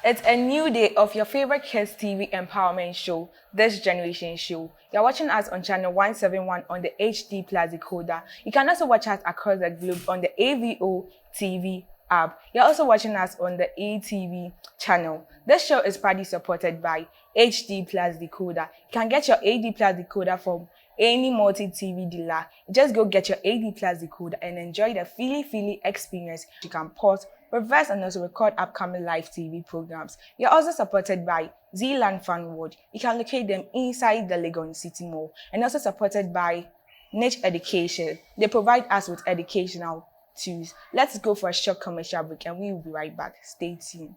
It's a new day of your favorite Kids TV empowerment show, This Generation Show. You're watching us on channel 171 on the HD Plus decoder. You can also watch us across the globe on the AVO TV app. You're also watching us on the ATV channel. This show is proudly supported by HD Plus decoder. You can get your AD Plus decoder from any multi-TV dealer. Just go get your AD Plus decoder and enjoy the feely experience. You can pause, reverse, and also record upcoming live TV programs. You're also supported by Zealand Fan World. You can locate them inside the Legon City Mall. And also supported by Niche Education. They provide us with educational tools. Let's go for a short commercial break and we will be right back. Stay tuned.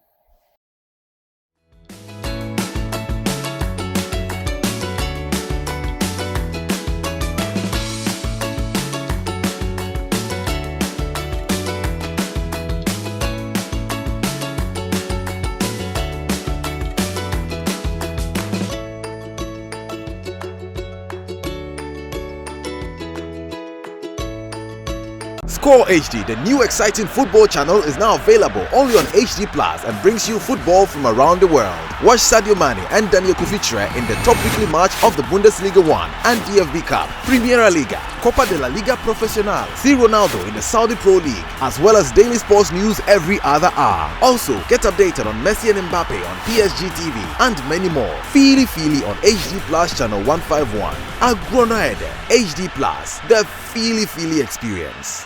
Score HD, the new exciting football channel, is now available only on HD Plus and brings you football from around the world. Watch Sadio Mane and Daniel Kufitre in the top weekly match of the Bundesliga 1 and DFB Cup, Primera Liga, Copa de la Liga Profesional, see Ronaldo in the Saudi Pro League, as well as daily sports news every other hour. Also, get updated on Messi and Mbappe on PSG TV and many more. Feely on HD Plus channel 151. Agrona HD Plus, the feely experience.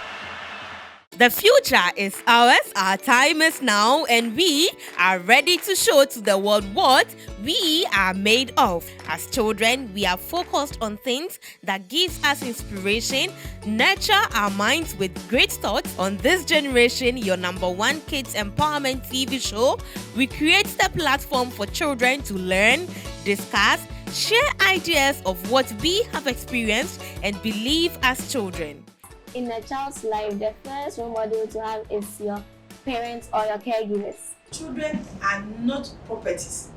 The future is ours, our time is now, and we are ready to show to the world what we are made of. As children, we are focused on things that gives us inspiration, nurture our minds with great thoughts. On This Generation, your #1 kids empowerment TV show, we create the platform for children to learn, discuss, share ideas of what we have experienced and believe as children. In a child's life, the first role model to have is your parents or your caregivers. Children are not properties.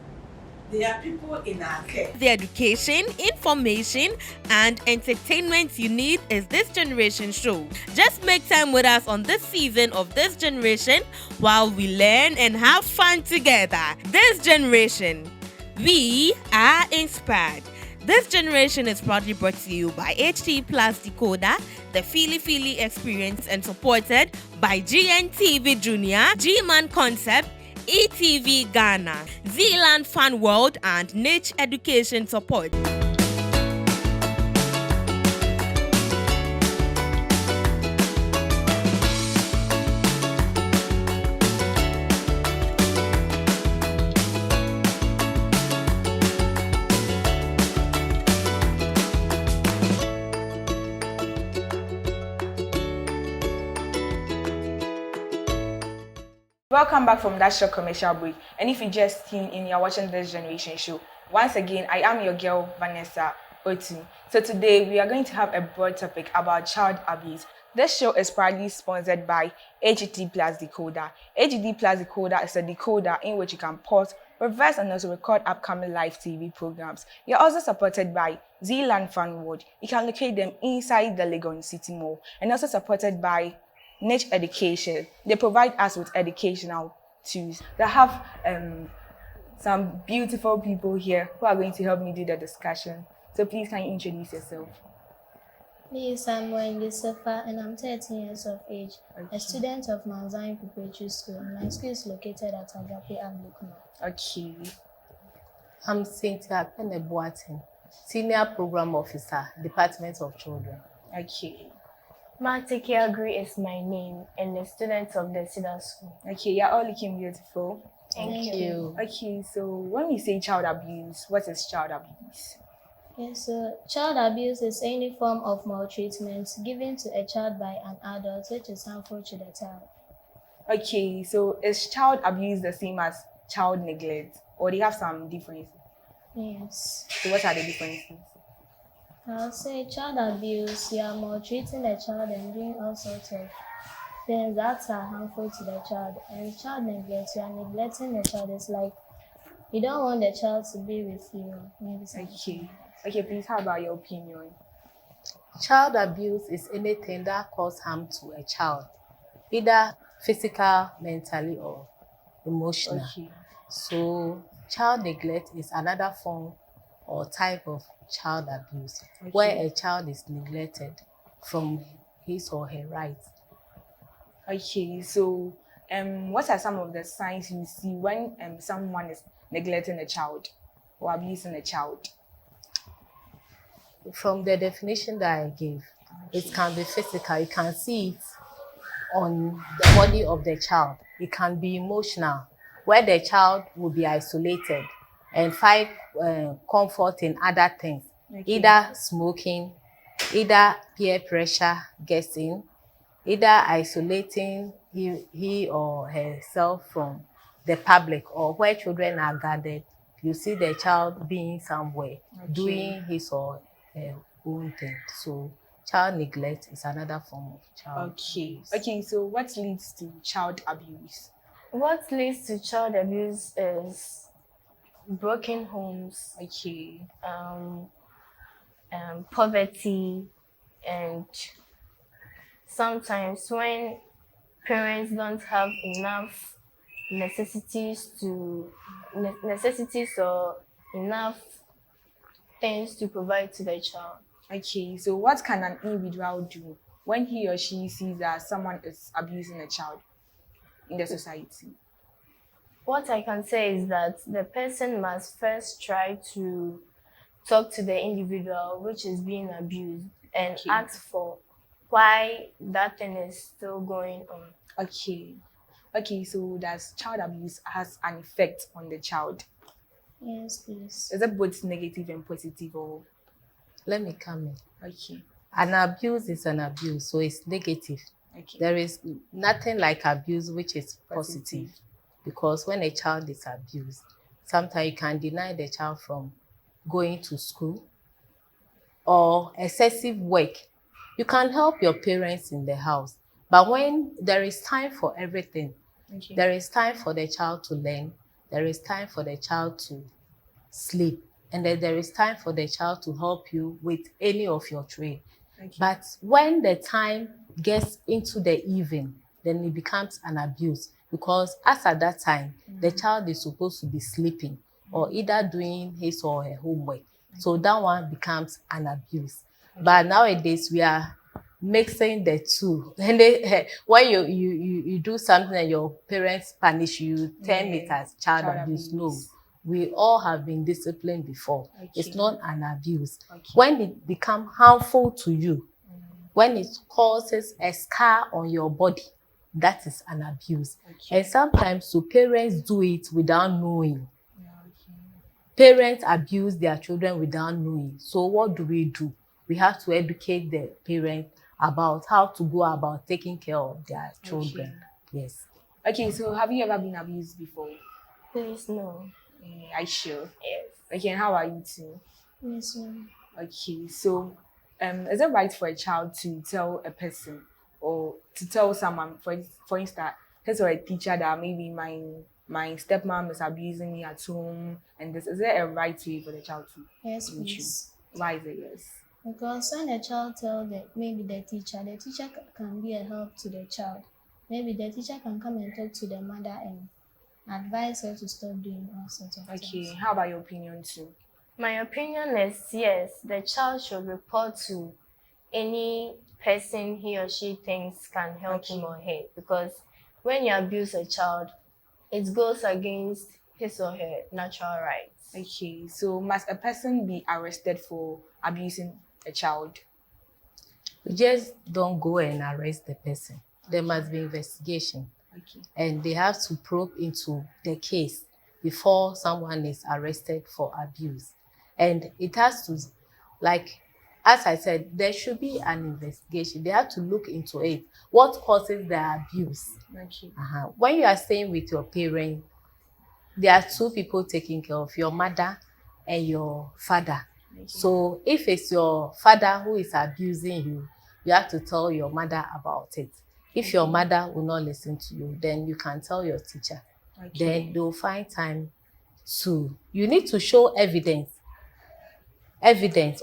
They are people in our care. The education, information, and entertainment you need is This Generation show. Just make time with us on this season of This Generation while we learn and have fun together. This Generation, we are inspired. This Generation is proudly brought to you by HD Plus Decoder, the feely experience, and supported by GNTV Junior, G-Man Concept, ETV Ghana, Zealand Fan World, and Niche Education Support. Welcome back from that short commercial break. And if you just tuned in, you're watching This Generation Show. Once again, I am your girl, Vanessa Otu. So today, we are going to have a broad topic about child abuse. This show is proudly sponsored by HD Plus Decoder. HD Plus Decoder is a decoder in which you can pause, reverse, and also record upcoming live TV programs. You're also supported by Zealand Fan World. You can locate them inside the Legon City Mall. And also supported by Niche Education. They provide us with educational tools. They have some beautiful people here who are going to help me do the discussion. So please, can you introduce yourself? Please, I'm Wendy and I'm 13 years of age, a student of Mount Zion Preparatory School. My school is located at Agape and Lukuma. Okay. I'm Cynthia Senior Program Officer, Department of Children. Okay. Marteki Agri is my name and a student of the Cedar School. Okay, you're all looking beautiful. Thank you. Okay, so when we say child abuse, what is child abuse? Yes, so child abuse is any form of maltreatment given to a child by an adult which is harmful to the child. Okay, so is child abuse the same as child neglect, or they have some differences? Yes. So what are the differences? I'll say child abuse, you are maltreating the child and doing all sorts of things that are harmful to the child. And child neglect, you are neglecting the child. It's like you don't want the child to be with you. Maybe something. Okay, please, how about your opinion? Child abuse is anything that causes harm to a child, either physical, mentally, or emotional. Okay. So child neglect is another form or type of child abuse, Okay. where a child is neglected from his or her rights. Okay, so what are some of the signs you see when someone is neglecting a child or abusing a child? From the definition that I gave, it can be physical. You can see it on the body of the child. It can be emotional, where the child will be isolated and find comfort in other things, either smoking, either peer pressure gets in, either isolating he or herself from the public, or where children are gathered. You see the child being somewhere, doing his or her own thing. So child neglect is another form of child abuse. Okay, so what leads to child abuse? What leads to child abuse is broken homes, Okay, poverty, and sometimes when parents don't have enough necessities or enough things to provide to the child. okay, so what can an individual do when he or she sees that someone is abusing a child in the society? What I can say is that the person must first try to talk to the individual which is being abused and ask for why that thing is still going on. Okay, so does child abuse has an effect on the child? Yes, please. Is it both negative and positive, or? Let me come in. Okay, An abuse is an abuse, so it's negative. okay. There is nothing like abuse which is positive. Because when a child is abused, sometimes you can deny the child from going to school or excessive work. You can help your parents in the house, but when there is time for everything, there is time for the child to learn, there is time for the child to sleep, and then there is time for the child to help you with any of your trade. But when the time gets into the evening, then it becomes an abuse, because as at that time, the child is supposed to be sleeping or either doing his or her homework. So that one becomes an abuse. But nowadays we are mixing the two. And when you do something and your parents punish you, term it as child abuse. No, we all have been disciplined before. It's not an abuse. When it becomes harmful to you, when it causes a scar on your body, that is an abuse. And sometimes so parents do it without knowing. Parents abuse their children without knowing. So what do? We have to educate the parents about how to go about taking care of their children. Yes. Okay, so have you ever been abused before? Please, no. Are you sure? Yes. Okay, and how are you too? Yes, ma'am. Okay, so is it right for a child to tell a person or to tell someone, for instance, his or a teacher, that maybe my stepmom is abusing me at home, and this, is it a right way for the child to? Yes, please. Why is it yes? Because when the child tells maybe the teacher can be a help to the child. Maybe the teacher can come and talk to the mother and advise her to stop doing all sorts of things. Okay, how about your opinion too? My opinion is yes, the child should report to any person he or she thinks can help him or her, because when you abuse a child, it goes against his or her natural rights. Okay, so must a person be arrested for abusing a child? You just don't go and arrest the person. There must be investigation. And they have to probe into the case before someone is arrested for abuse. And it has to, like, as I said, there should be an investigation. They have to look into it. What causes the abuse? When you are staying with your parents, there are two people taking care of your mother and your father. So if it's your father who is abusing you, you have to tell your mother about it. If your mother will not listen to you, then you can tell your teacher. Then they'll find time to, you need to show evidence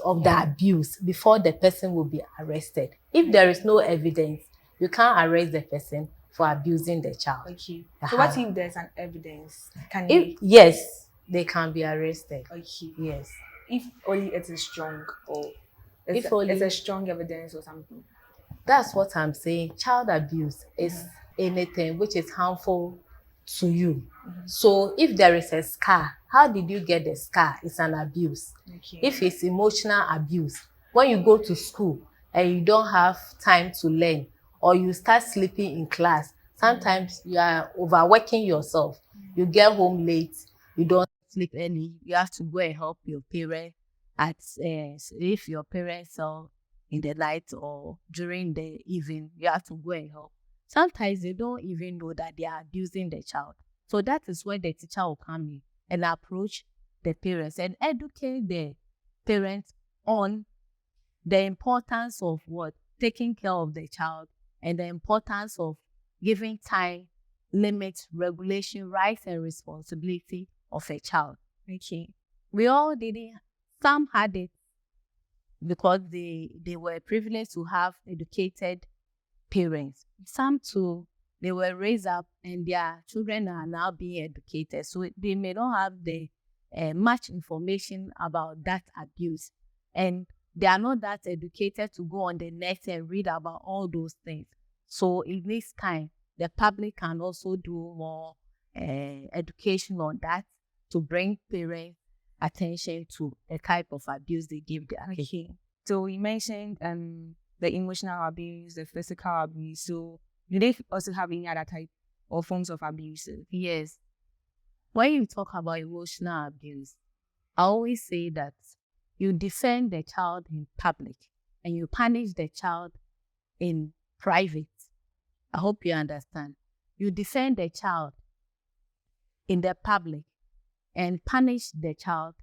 of the abuse before the person will be arrested. If there is no evidence, you can't arrest the person for abusing the child. Okay. So Uh-huh. what if there's an evidence? Can If we? yes, they can be arrested. Okay. Yes. If only it is strong, or it's, If only- it's a strong evidence or something. That's what I'm saying. Child abuse is anything which is harmful to you. So if there is a scar, how did you get the scar? It's an abuse. Okay. If it's emotional abuse, when you go to school and you don't have time to learn, or you start sleeping in class, sometimes you are overworking yourself. You get home late, you don't sleep early, you have to go and help your parents at if your parents are in the night or during the evening, you have to go and help. Sometimes they don't even know that they are abusing the child. So that is where the teacher will come in and approach the parents and educate the parents on the importance of what? Taking care of the child, and the importance of giving time, limits, regulation, rights, and responsibility of a child. Okay. We all didn't, some had it because they were privileged to have educated parents. Some too, they were raised up and their children are now being educated. So they may not have the much information about that abuse. And they are not that educated to go on the net and read about all those things. So in this time, the public can also do more education on that to bring parents attention to the type of abuse they give their kids. Okay. So you mentioned the emotional abuse, the physical abuse. So do they also have any other type or forms of abuse? Yes. When you talk about emotional abuse, I always say that you defend the child in public and you punish the child in private. I hope you understand. You defend the child in the public and punish the child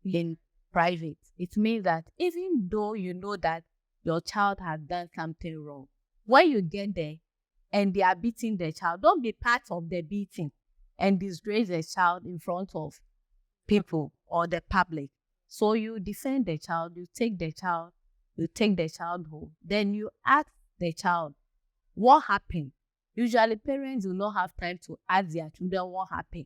in private. It means that even though you know that your child has done something wrong, when you get there and they are beating the child, don't be part of the beating and disgrace the child in front of people or the public. So you defend the child, you take the child home. Then you ask the child, what happened? Usually parents do not have time to ask their children what happened.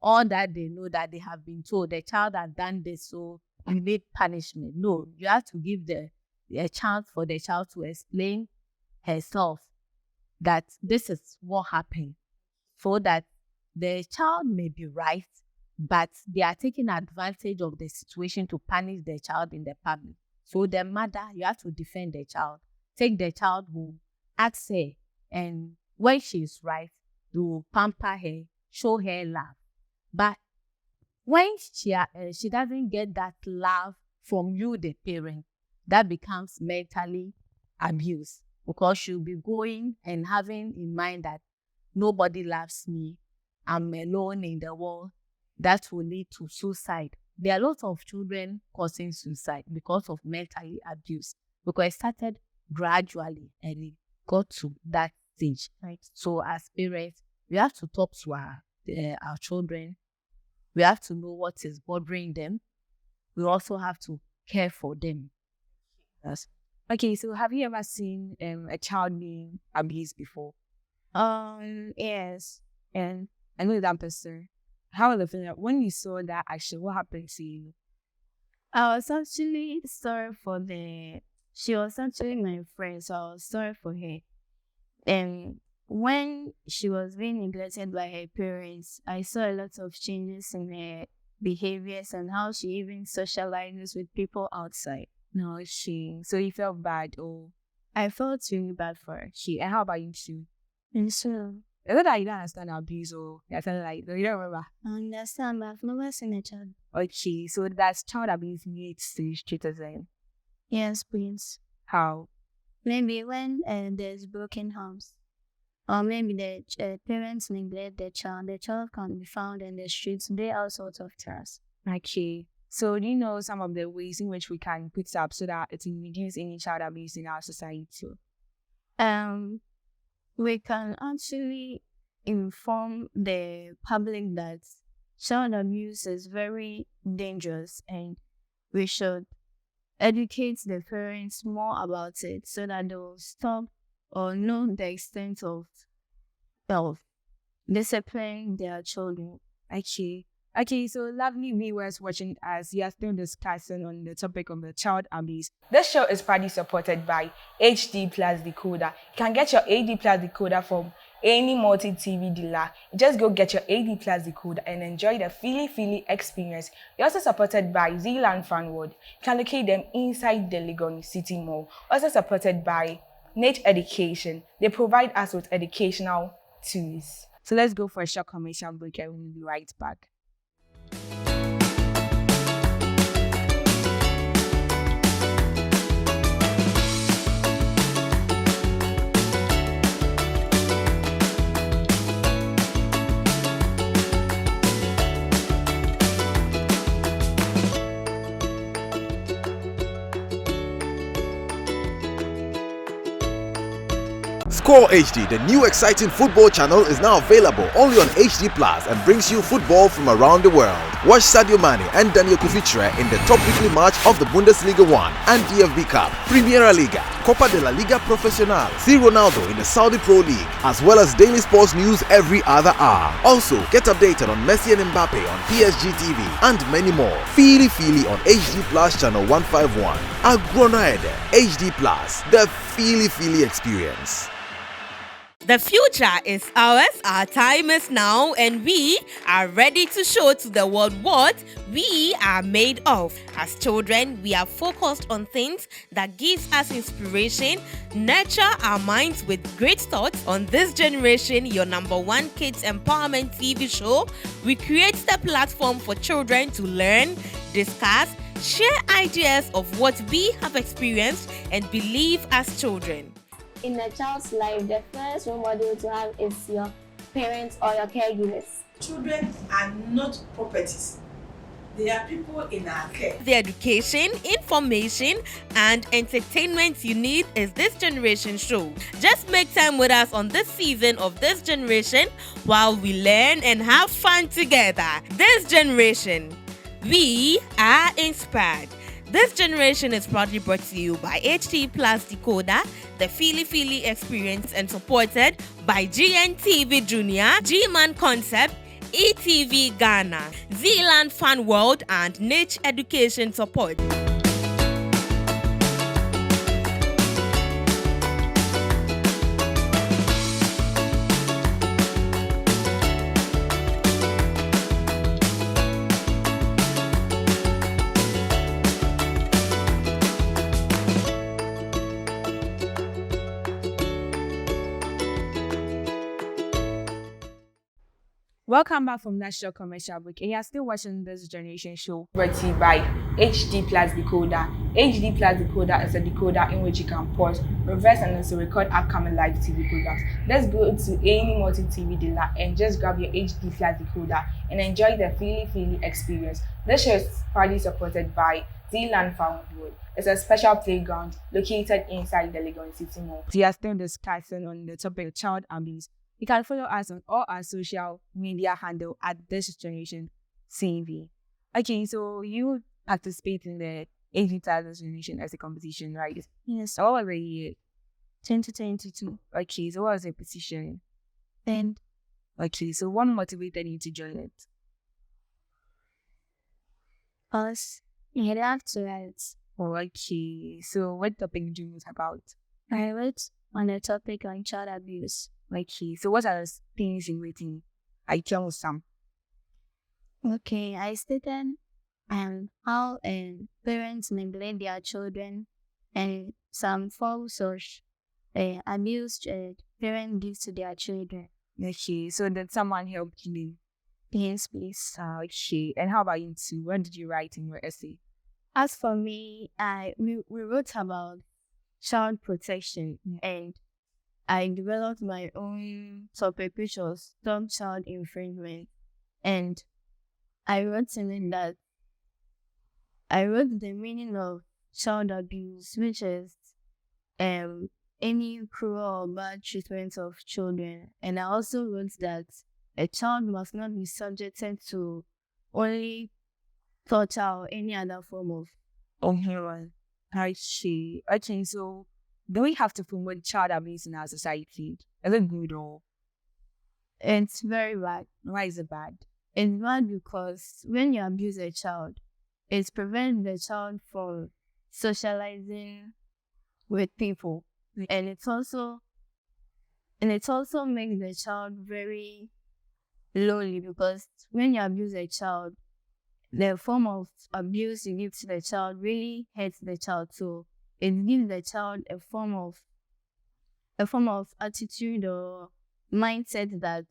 All that they know that they have been told the child has done this, so you need punishment. No, you have to give a chance for the child to explain herself that this is what happened, so that the child may be right, but they are taking advantage of the situation to punish the child in the public. So the mother, you have to defend the child, take the child home, ask her, and when she is right, you pamper her, show her love. But when she doesn't get that love from you, the parent, that becomes mentally abuse, because she'll be going and having in mind that nobody loves me, I'm alone in the world. That will lead to suicide. There are lots of children causing suicide because of mentally abuse, because it started gradually and it got to that stage. Right. So as parents, we have to talk to our children. We have to know what is bothering them. We also have to care for them. Yes. Okay, so have you ever seen a child being abused before? Yes. And I know that person. How was the feeling when you saw that action? What happened to you? I was actually sorry for she was actually my friend, so I was sorry for her. And when she was being neglected by her parents, I saw a lot of changes in her behaviors and how she even socializes with people outside. No, so you felt bad, or I felt really bad for her. and how about you too? And so Is it that you don't understand abuse, or you're telling like you don't remember? I understand, but I've never seen a child. Okay, so that's child abuse needs to be treated then. Yes, please. How? Maybe when there's broken homes, or maybe the parents neglect the child can be found in the streets, do all sorts of things. Okay. So do you know some of the ways in which we can put up so that it will reduce any child abuse in our society? We can actually inform the public that child abuse is very dangerous, and we should educate the parents more about it so that they will stop or know the extent of discipline their children. Okay, so lovely viewers watching us, we are still discussing on the topic of the child abuse. This show is proudly supported by HD Plus Decoder. You can get your HD Plus Decoder from any multi-TV dealer. Just go get your HD Plus Decoder and enjoy the feely experience. You're also supported by Zealand Fan World. You can locate them inside the Legon City Mall. Also supported by Niche Education. They provide us with educational tools. So let's go for a short commercial break and we'll be right back. Score HD, the new exciting football channel, is now available only on HD Plus and brings you football from around the world. Watch Sadio Mane and Daniel Kufitre in the top weekly match of the Bundesliga 1 and DFB Cup, Primera Liga, Copa de la Liga Profesional, see Ronaldo in the Saudi Pro League, as well as daily sports news every other hour. Also, get updated on Messi and Mbappe on PSG TV and many more. Feely on HD Plus channel 151. Agronoede, HD Plus, the feely experience. The future is ours, our time is now, and we are ready to show to the world what we are made of. As children, we are focused on things that gives us inspiration, nurture our minds with great thoughts. On This Generation, your #1 kids empowerment TV show, we create the platform for children to learn, discuss, share ideas of what we have experienced and believe as children. In a child's life, the first role model to have is your parents or your caregivers. Children are not properties. They are people in our care. The education, information, and entertainment you need is This Generation show. Just make time with us on this season of This Generation while we learn and have fun together. This Generation, we are inspired. This Generation is proudly brought to you by HD Plus Decoder, the feely experience, and supported by GNTV Junior, G-Man Concept, ETV Ghana, Zealand Fan World, and Niche Education Support. Welcome back from National Commercial Break, and you're still watching This Generation show brought to you by HD Plus Decoder. HD Plus Decoder is a decoder in which you can pause, reverse, and also record upcoming live TV programs. Let's go to any multi-TV dealer and just grab your HD Plus Decoder and enjoy the feely experience. This show is proudly supported by Zealand Fan World. It's a special playground located inside the Legon City Mall. We are still discussing on the topic of child abuse. You can follow us on all our social media handle at This Generation CV. Okay, so you participate in the 80,000 Generation as a competition, right? Yes. So what was the year? 2022. Okay, so what was the position? And Okay, so what motivated you to join it? us, I have to write. Oh, okay, so what topic do you know about? I wrote on the topic on child abuse. Okay, so what are the things in waiting? I tell some. Okay, I stated how parents neglect their children and some forms of abuse parents give to their children. Okay, so did someone help you? Yes, please. Okay, and how about you too? What did you write in your essay? As for me, we wrote about child protection, and I developed my own topic, which was Stop Child Infringement. And I wrote in it that I wrote the meaning of child abuse, which is any cruel or bad treatment of children. And I also wrote that a child must not be subjected to only torture or any other form of human. I see. Okay, so do we have to promote child abuse in our society? Is it good or? It's very bad. Why is it bad? It's bad because when you abuse a child, it prevents the child from socializing with people, and it also makes the child very lonely, because when you abuse a child, the form of abuse you give to the child really hurts the child. So it gives the child a form of attitude or mindset that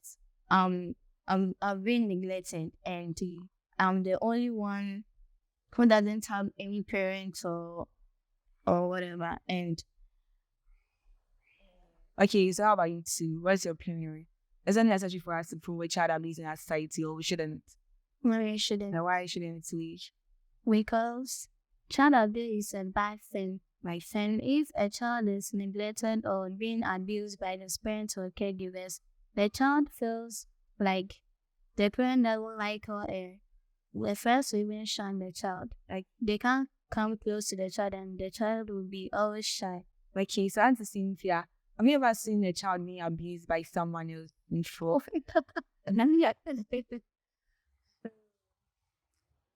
I've been neglected, and I'm the only one who doesn't have any parents or whatever. And Okay, so how about you two? What's your opinion? Is it necessary for us to promote child abuse in our society, or we shouldn't? we shouldn't, Now, why shouldn't we? because child abuse is a bad thing. And if a child is neglected or being abused by the parents or caregivers, the child feels like the parent doesn't like her, the first will even shun the child. Like, they can't come close to the child, and the child will be always shy. Okay, so Aunty Cynthia, have you ever seen a child being abused by someone else before?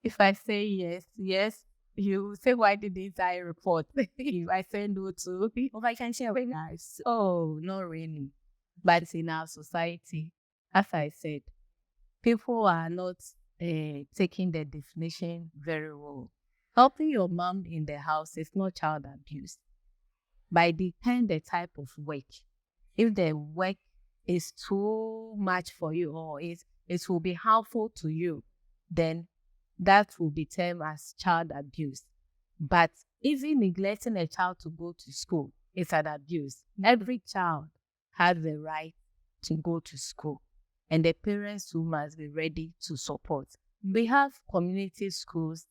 If I say yes, you say, why didn't I report? If I say no to, I can share with nice. Oh, not really. But in our society, as I said, people are not taking the definition very well. Helping your mom in the house is not child abuse. But it depends the type of work. If the work is too much for you, or it will be harmful to you, then that will be termed as child abuse. But even neglecting a child to go to school is an abuse. Every child has the right to go to school, and the parents who must be ready to support. We have community schools.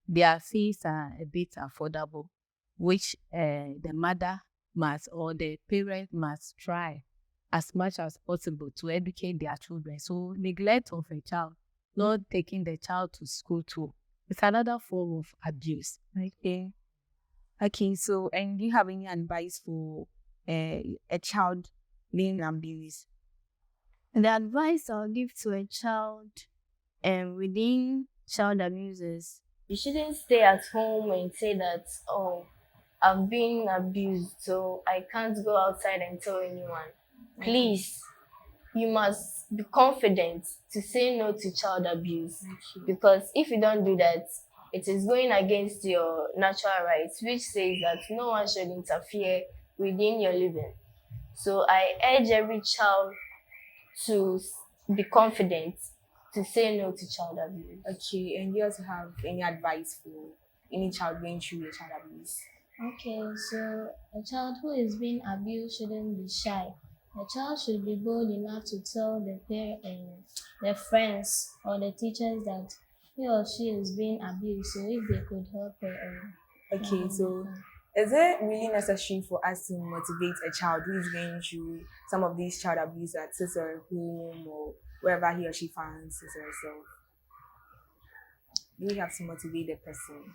Their fees are a bit affordable, which the mother must, or the parent must try as much as possible to educate their children. So neglect of a child, not taking the child to school too, it's another form of abuse. Okay, so, and do you have any advice for a child being abused? The advice I'll give to a child within child abuse is, You shouldn't stay at home and say that, oh, I've been abused, so I can't go outside and tell anyone. Please, you must be confident to say no to child abuse, because if you don't do that, it is going against your natural rights, which says that no one should interfere within your living. So I urge every child to be confident to say no to child abuse. Okay, and you also have any advice for any child going through a child abuse? okay, so a child who is being abused shouldn't be shy. The child should be bold enough to tell their friends or the teachers that he or she is being abused, so if they could help her. Okay, so is it really necessary for us to motivate a child who is going through some of these child abuse at his or home or wherever he or she finds his or herself? Do we have to motivate the person?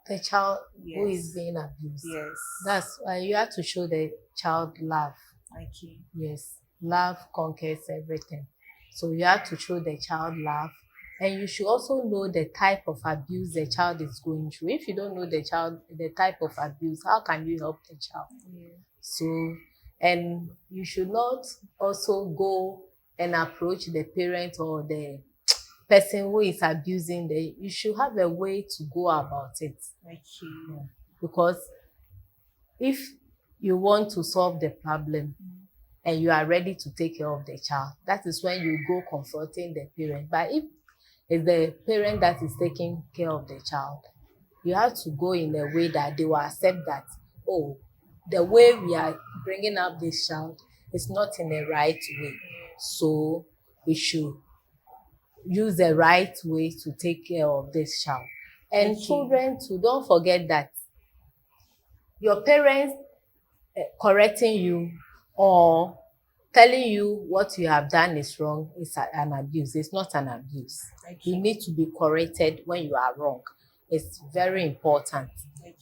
The child who Yes. is being abused. Yes. That's why you have to show the child love. Okay. Yes, love conquers everything. So you have to show the child love, and you should also know the type of abuse the child is going through. If you don't know the type of abuse, how can you help the child? Yeah. So, and you should not also go and approach the parent or the person who is abusing. You should have a way to go about it. Okay. Because if you want to solve the problem and you are ready to take care of the child, that is when you go confronting the parent. But if it's the parent that is taking care of the child, you have to go in a way that they will accept that, oh, the way we are bringing up this child is not in the right way. So we should use the right way to take care of this child. And children too, don't forget that your parents correcting you or telling you what you have done is wrong is an abuse. It's not an abuse. You need to be corrected when you are wrong. It's very important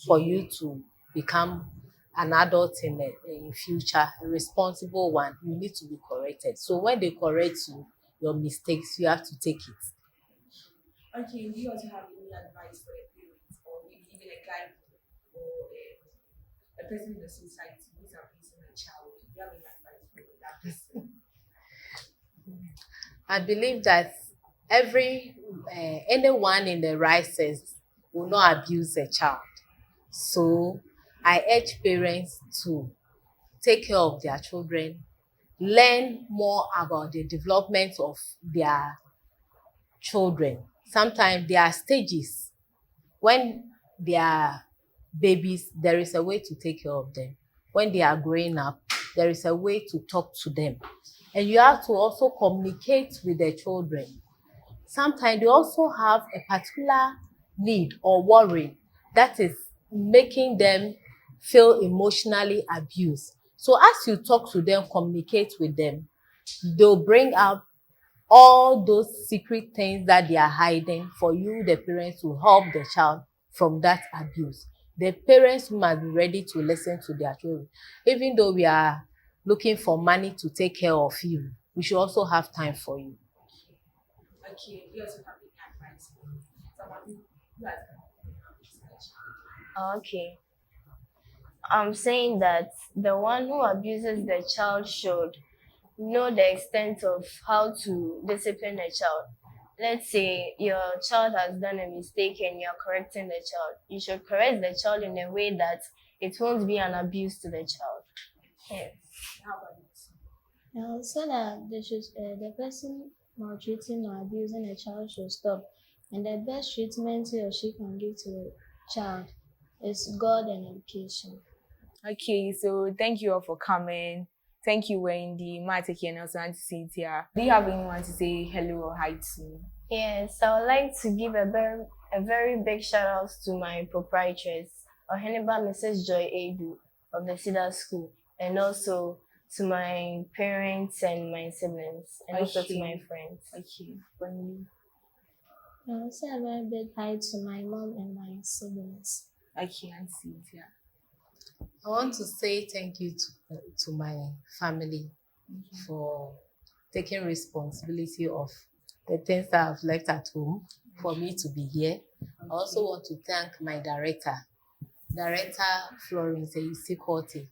for you to become an adult in future, a responsible one, you need to be corrected. So when they correct you, your mistakes, you have to take it. Okay, do you also have any advice for the parents or maybe even a guide or a person in the society who's abusing a child? Do you have any advice for that person? I believe that anyone in the right sense will not abuse a child. So I urge parents to take care of their children, learn more about the development of their children. Sometimes there are stages. When they are babies, there is a way to take care of them. When they are growing up, there is a way to talk to them. And you have to also communicate with the children. Sometimes they also have a particular need or worry that is making them feel emotionally abused. So as you talk to them, communicate with them, they'll bring up all those secret things that they are hiding for you, the parents, to help the child from that abuse. The parents must be ready to listen to their children. Even though we are looking for money to take care of you, we should also have time for you. Okay, you also have any advice for someone who has Okay. I'm saying that the one who abuses the child should know the extent of how to discipline a child. Let's say your child has done a mistake and you're correcting the child. You should correct the child in a way that it won't be an abuse to the child. Yes. How about it? I would say that the person maltreating or abusing a child should stop, and the best treatment he or she can give to a child is God and education. Okay, so thank you all for coming. Thank you, Wendy, Marteki, and also Aunty Cynthia. Do you have anyone to say hello or hi to? Yes, I would like to give a very big shout out to my proprietress, Oheneba Mrs. Joy Edu of the Cedar School, and also to my parents and my siblings, and also to my friends. Okay, when I would say a very big hi to my mom and my siblings. okay, Aunty Cynthia. I want to say thank you to my family for taking responsibility of the things that I've left at home for me to be here. I also want to thank my director Florence Isikwati,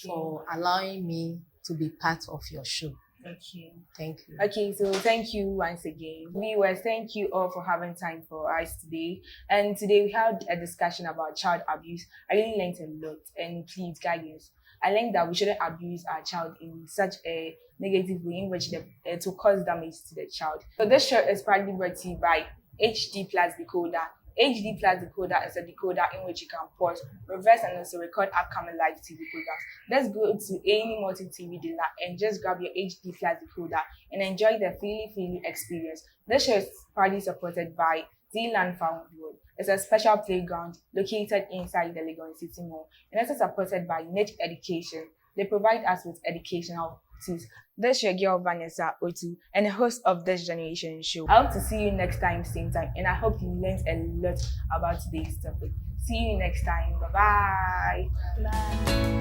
for allowing me to be part of your show. Okay. Thank you. Okay, so thank you once again. Viewers, thank you all for having time for us today. And today we had a discussion about child abuse. I really learned a lot, and please, guidance. I learned that we shouldn't abuse our child in such a negative way in which it will cause damage to the child. So this show is proudly brought to you by HD Plus Decoder. HD Plus Decoder is a decoder in which you can pause, reverse, and also record upcoming live TV programs. Let's go to any multi-TV dealer and just grab your HD Plus Decoder and enjoy the feely experience. This show is proudly supported by Zealand Farm Road. It's a special playground located inside the Legon City Mall, and also supported by Niche Education. They provide us with educational tools. This is your girl Vanessa Otu, and the host of this generation show. I hope to see you next time, same time, and I hope you learned a lot about today's topic. See you next time. Bye-bye. Bye.